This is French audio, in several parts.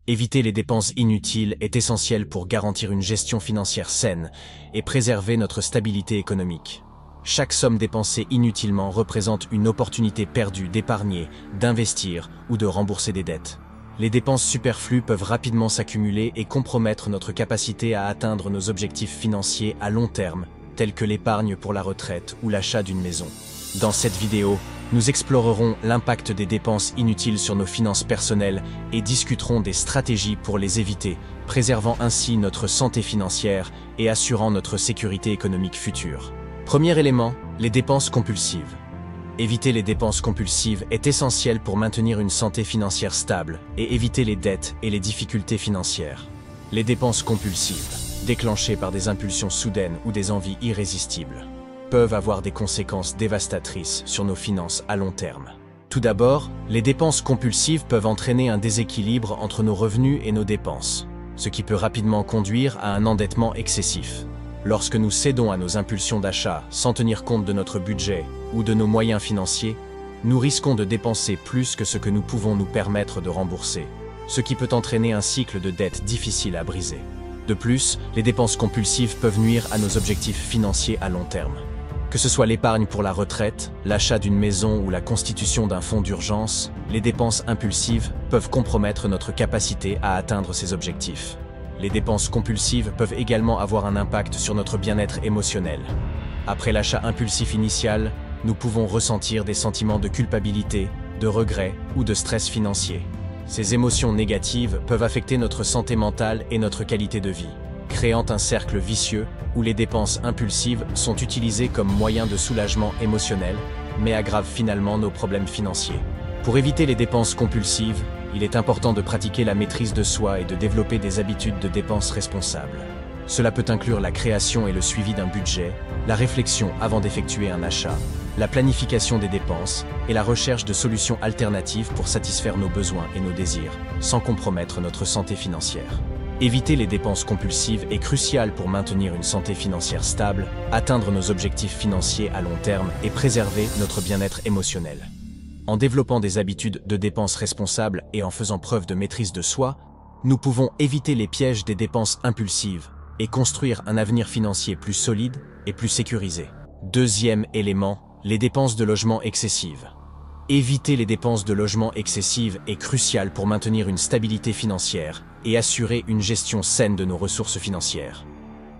Éviter les dépenses inutiles est essentiel pour garantir une gestion financière saine et préserver notre stabilité économique. Chaque somme dépensée inutilement représente une opportunité perdue d'épargner, d'investir ou de rembourser des dettes. Les dépenses superflues peuvent rapidement s'accumuler et compromettre notre capacité à atteindre nos objectifs financiers à long terme, tels que l'épargne pour la retraite ou l'achat d'une maison. Dans cette vidéo, nous explorerons l'impact des dépenses inutiles sur nos finances personnelles et discuterons des stratégies pour les éviter, préservant ainsi notre santé financière et assurant notre sécurité économique future. Premier élément, les dépenses compulsives. Éviter les dépenses compulsives est essentiel pour maintenir une santé financière stable et éviter les dettes et les difficultés financières. Les dépenses compulsives, déclenchées par des impulsions soudaines ou des envies irrésistibles, peuvent avoir des conséquences dévastatrices sur nos finances à long terme. Tout d'abord, les dépenses compulsives peuvent entraîner un déséquilibre entre nos revenus et nos dépenses, ce qui peut rapidement conduire à un endettement excessif. Lorsque nous cédons à nos impulsions d'achat sans tenir compte de notre budget ou de nos moyens financiers, nous risquons de dépenser plus que ce que nous pouvons nous permettre de rembourser, ce qui peut entraîner un cycle de dette difficile à briser. De plus, les dépenses compulsives peuvent nuire à nos objectifs financiers à long terme. Que ce soit l'épargne pour la retraite, l'achat d'une maison ou la constitution d'un fonds d'urgence, les dépenses impulsives peuvent compromettre notre capacité à atteindre ces objectifs. Les dépenses compulsives peuvent également avoir un impact sur notre bien-être émotionnel. Après l'achat impulsif initial, nous pouvons ressentir des sentiments de culpabilité, de regret ou de stress financier. Ces émotions négatives peuvent affecter notre santé mentale et notre qualité de vie, créant un cercle vicieux où les dépenses impulsives sont utilisées comme moyen de soulagement émotionnel, mais aggravent finalement nos problèmes financiers. Pour éviter les dépenses compulsives, il est important de pratiquer la maîtrise de soi et de développer des habitudes de dépenses responsables. Cela peut inclure la création et le suivi d'un budget, la réflexion avant d'effectuer un achat, la planification des dépenses et la recherche de solutions alternatives pour satisfaire nos besoins et nos désirs, sans compromettre notre santé financière. Éviter les dépenses compulsives est crucial pour maintenir une santé financière stable, atteindre nos objectifs financiers à long terme et préserver notre bien-être émotionnel. En développant des habitudes de dépenses responsables et en faisant preuve de maîtrise de soi, nous pouvons éviter les pièges des dépenses impulsives et construire un avenir financier plus solide et plus sécurisé. Deuxième élément, les dépenses de logement excessives. Éviter les dépenses de logement excessives est crucial pour maintenir une stabilité financière et assurer une gestion saine de nos ressources financières.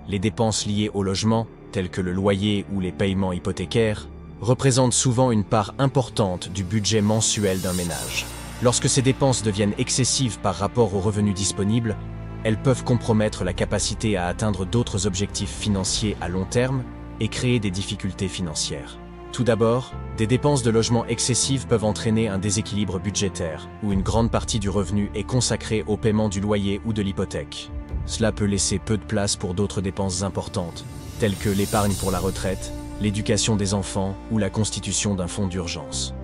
Les dépenses liées au logement, telles que le loyer ou les paiements hypothécaires, représentent souvent une part importante du budget mensuel d'un ménage. Lorsque ces dépenses deviennent excessives par rapport aux revenus disponibles, elles peuvent compromettre la capacité à atteindre d'autres objectifs financiers à long terme et créer des difficultés financières. Tout d'abord, des dépenses de logement excessives peuvent entraîner un déséquilibre budgétaire, où une grande partie du revenu est consacrée au paiement du loyer ou de l'hypothèque. Cela peut laisser peu de place pour d'autres dépenses importantes, telles que l'épargne pour la retraite, l'éducation des enfants ou la constitution d'un fonds d'urgence.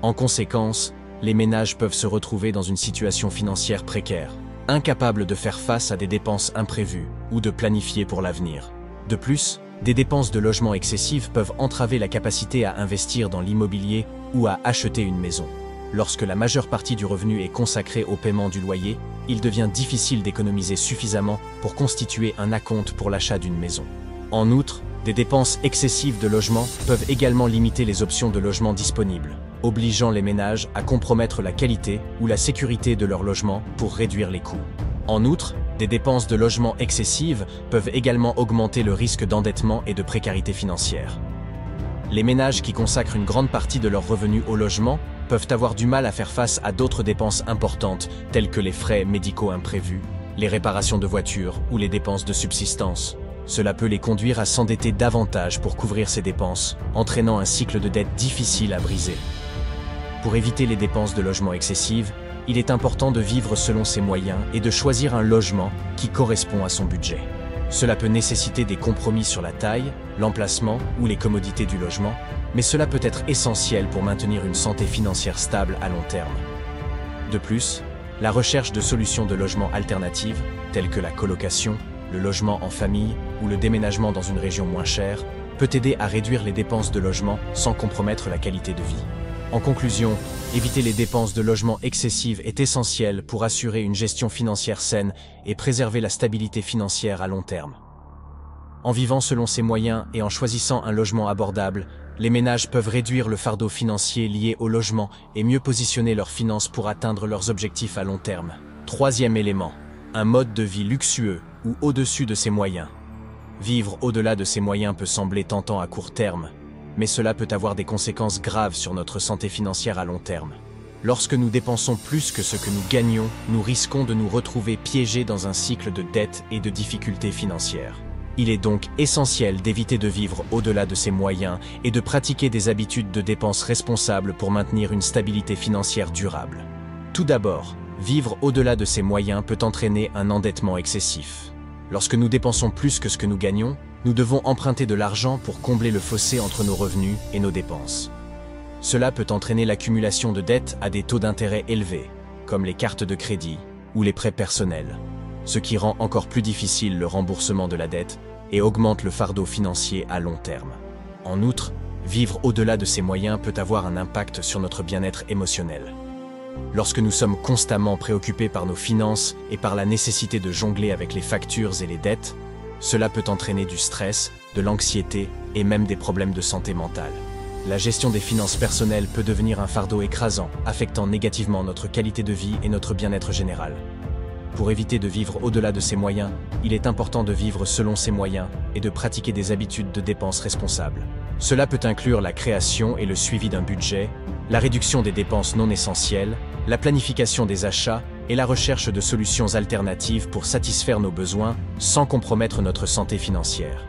En conséquence, les ménages peuvent se retrouver dans une situation financière précaire, incapables de faire face à des dépenses imprévues ou de planifier pour l'avenir. De plus, des dépenses de logement excessives peuvent entraver la capacité à investir dans l'immobilier ou à acheter une maison. Lorsque la majeure partie du revenu est consacrée au paiement du loyer, il devient difficile d'économiser suffisamment pour constituer un acompte pour l'achat d'une maison. En outre, des dépenses excessives de logement peuvent également limiter les options de logement disponibles, obligeant les ménages à compromettre la qualité ou la sécurité de leur logement pour réduire les coûts. En outre, des dépenses de logement excessives peuvent également augmenter le risque d'endettement et de précarité financière. Les ménages qui consacrent une grande partie de leurs revenus au logement peuvent avoir du mal à faire face à d'autres dépenses importantes telles que les frais médicaux imprévus, les réparations de voitures ou les dépenses de subsistance. Cela peut les conduire à s'endetter davantage pour couvrir ces dépenses, entraînant un cycle de dette difficile à briser. Pour éviter les dépenses de logement excessives, il est important de vivre selon ses moyens et de choisir un logement qui correspond à son budget. Cela peut nécessiter des compromis sur la taille, l'emplacement ou les commodités du logement, mais cela peut être essentiel pour maintenir une santé financière stable à long terme. De plus, la recherche de solutions de logement alternatives, telles que la colocation, le logement en famille ou le déménagement dans une région moins chère, peut aider à réduire les dépenses de logement sans compromettre la qualité de vie. En conclusion, éviter les dépenses de logement excessives est essentiel pour assurer une gestion financière saine et préserver la stabilité financière à long terme. En vivant selon ses moyens et en choisissant un logement abordable, les ménages peuvent réduire le fardeau financier lié au logement et mieux positionner leurs finances pour atteindre leurs objectifs à long terme. Troisième élément, un mode de vie luxueux ou au-dessus de ses moyens. Vivre au-delà de ses moyens peut sembler tentant à court terme, mais cela peut avoir des conséquences graves sur notre santé financière à long terme. Lorsque nous dépensons plus que ce que nous gagnons, nous risquons de nous retrouver piégés dans un cycle de dettes et de difficultés financières. Il est donc essentiel d'éviter de vivre au-delà de ses moyens et de pratiquer des habitudes de dépenses responsables pour maintenir une stabilité financière durable. Tout d'abord, vivre au-delà de ses moyens peut entraîner un endettement excessif. Lorsque nous dépensons plus que ce que nous gagnons, nous devons emprunter de l'argent pour combler le fossé entre nos revenus et nos dépenses. Cela peut entraîner l'accumulation de dettes à des taux d'intérêt élevés, comme les cartes de crédit ou les prêts personnels, ce qui rend encore plus difficile le remboursement de la dette et augmente le fardeau financier à long terme. En outre, vivre au-delà de ses moyens peut avoir un impact sur notre bien-être émotionnel. Lorsque nous sommes constamment préoccupés par nos finances et par la nécessité de jongler avec les factures et les dettes, cela peut entraîner du stress, de l'anxiété et même des problèmes de santé mentale. La gestion des finances personnelles peut devenir un fardeau écrasant, affectant négativement notre qualité de vie et notre bien-être général. Pour éviter de vivre au-delà de ses moyens, il est important de vivre selon ses moyens et de pratiquer des habitudes de dépenses responsables. Cela peut inclure la création et le suivi d'un budget, la réduction des dépenses non essentielles, la planification des achats et la recherche de solutions alternatives pour satisfaire nos besoins sans compromettre notre santé financière.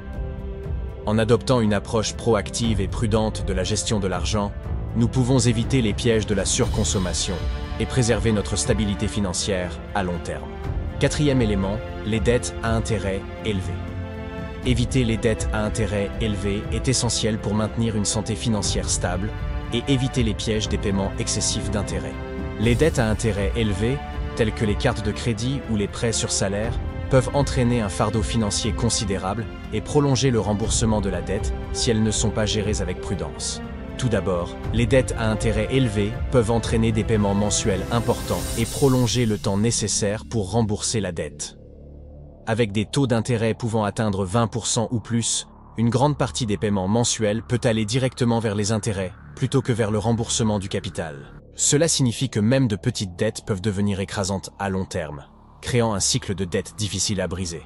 En adoptant une approche proactive et prudente de la gestion de l'argent, nous pouvons éviter les pièges de la surconsommation et préserver notre stabilité financière à long terme. Quatrième élément, les dettes à intérêt élevé. Éviter les dettes à intérêt élevé est essentiel pour maintenir une santé financière stable et éviter les pièges des paiements excessifs d'intérêt. Les dettes à intérêt élevé, telles que les cartes de crédit ou les prêts sur salaire, peuvent entraîner un fardeau financier considérable et prolonger le remboursement de la dette si elles ne sont pas gérées avec prudence. Tout d'abord, les dettes à intérêt élevé peuvent entraîner des paiements mensuels importants et prolonger le temps nécessaire pour rembourser la dette. Avec des taux d'intérêt pouvant atteindre 20% ou plus, une grande partie des paiements mensuels peut aller directement vers les intérêts, plutôt que vers le remboursement du capital. Cela signifie que même de petites dettes peuvent devenir écrasantes à long terme, créant un cycle de dettes difficile à briser.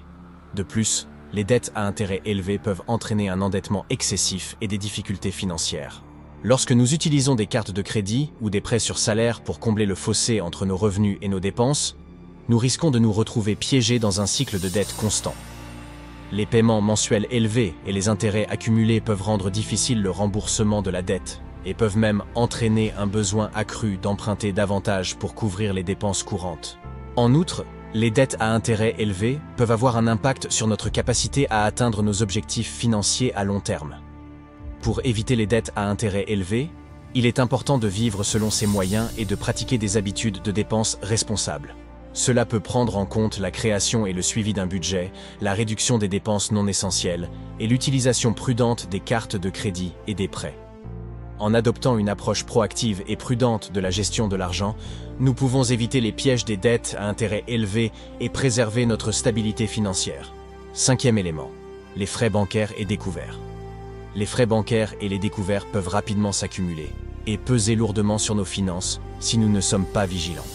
De plus, les dettes à intérêt élevé peuvent entraîner un endettement excessif et des difficultés financières. Lorsque nous utilisons des cartes de crédit ou des prêts sur salaire pour combler le fossé entre nos revenus et nos dépenses, nous risquons de nous retrouver piégés dans un cycle de dette constant. Les paiements mensuels élevés et les intérêts accumulés peuvent rendre difficile le remboursement de la dette et peuvent même entraîner un besoin accru d'emprunter davantage pour couvrir les dépenses courantes. En outre, les dettes à intérêt élevé peuvent avoir un impact sur notre capacité à atteindre nos objectifs financiers à long terme. Pour éviter les dettes à intérêt élevé, il est important de vivre selon ses moyens et de pratiquer des habitudes de dépenses responsables. Cela peut prendre en compte la création et le suivi d'un budget, la réduction des dépenses non essentielles et l'utilisation prudente des cartes de crédit et des prêts. En adoptant une approche proactive et prudente de la gestion de l'argent, nous pouvons éviter les pièges des dettes à intérêt élevé et préserver notre stabilité financière. Cinquième élément, les frais bancaires et découverts. Les frais bancaires et les découverts peuvent rapidement s'accumuler et peser lourdement sur nos finances si nous ne sommes pas vigilants.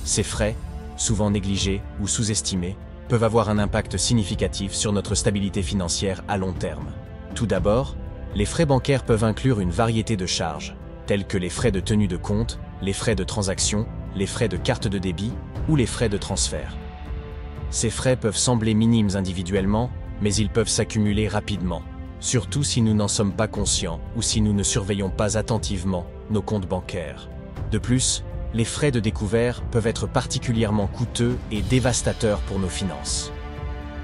Ces frais, souvent négligés ou sous-estimés, peuvent avoir un impact significatif sur notre stabilité financière à long terme. Tout d'abord, les frais bancaires peuvent inclure une variété de charges, telles que les frais de tenue de compte, les frais de transaction, les frais de carte de débit ou les frais de transfert. Ces frais peuvent sembler minimes individuellement, mais ils peuvent s'accumuler rapidement, surtout si nous n'en sommes pas conscients ou si nous ne surveillons pas attentivement nos comptes bancaires. De plus, les frais de découvert peuvent être particulièrement coûteux et dévastateurs pour nos finances.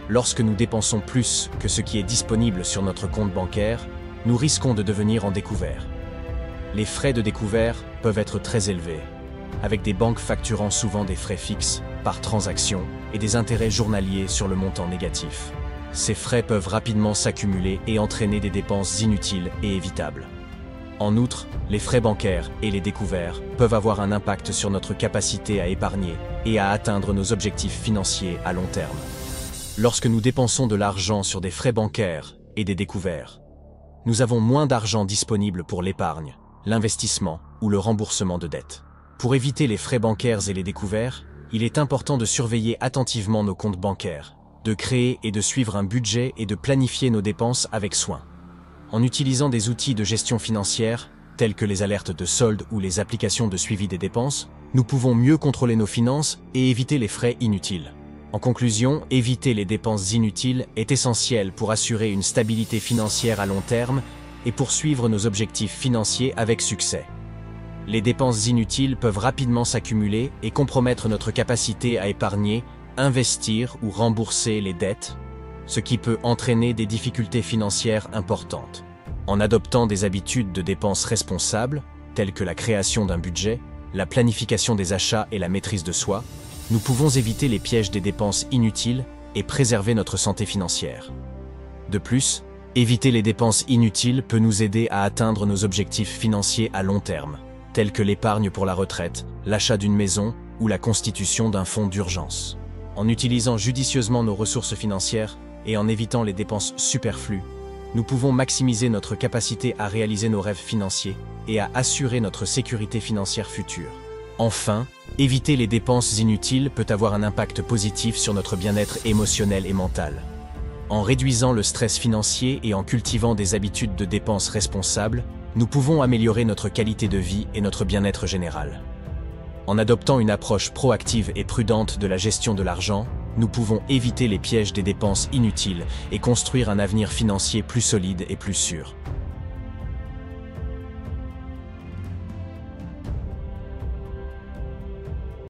Lorsque nous dépensons plus que ce qui est disponible sur notre compte bancaire, nous risquons de devenir en découvert. Les frais de découvert peuvent être très élevés, avec des banques facturant souvent des frais fixes par transaction et des intérêts journaliers sur le montant négatif. Ces frais peuvent rapidement s'accumuler et entraîner des dépenses inutiles et évitables. En outre, les frais bancaires et les découverts peuvent avoir un impact sur notre capacité à épargner et à atteindre nos objectifs financiers à long terme. Lorsque nous dépensons de l'argent sur des frais bancaires et des découverts, nous avons moins d'argent disponible pour l'épargne, l'investissement ou le remboursement de dettes. Pour éviter les frais bancaires et les découverts, il est important de surveiller attentivement nos comptes bancaires, de créer et de suivre un budget et de planifier nos dépenses avec soin. En utilisant des outils de gestion financière, tels que les alertes de solde ou les applications de suivi des dépenses, nous pouvons mieux contrôler nos finances et éviter les frais inutiles. En conclusion, éviter les dépenses inutiles est essentiel pour assurer une stabilité financière à long terme et poursuivre nos objectifs financiers avec succès. Les dépenses inutiles peuvent rapidement s'accumuler et compromettre notre capacité à épargner, investir ou rembourser les dettes, ce qui peut entraîner des difficultés financières importantes. En adoptant des habitudes de dépenses responsables, telles que la création d'un budget, la planification des achats et la maîtrise de soi, nous pouvons éviter les pièges des dépenses inutiles et préserver notre santé financière. De plus, éviter les dépenses inutiles peut nous aider à atteindre nos objectifs financiers à long terme, tels que l'épargne pour la retraite, l'achat d'une maison ou la constitution d'un fonds d'urgence. En utilisant judicieusement nos ressources financières et en évitant les dépenses superflues, nous pouvons maximiser notre capacité à réaliser nos rêves financiers et à assurer notre sécurité financière future. Enfin, éviter les dépenses inutiles peut avoir un impact positif sur notre bien-être émotionnel et mental. En réduisant le stress financier et en cultivant des habitudes de dépenses responsables, nous pouvons améliorer notre qualité de vie et notre bien-être général. En adoptant une approche proactive et prudente de la gestion de l'argent, nous pouvons éviter les pièges des dépenses inutiles et construire un avenir financier plus solide et plus sûr.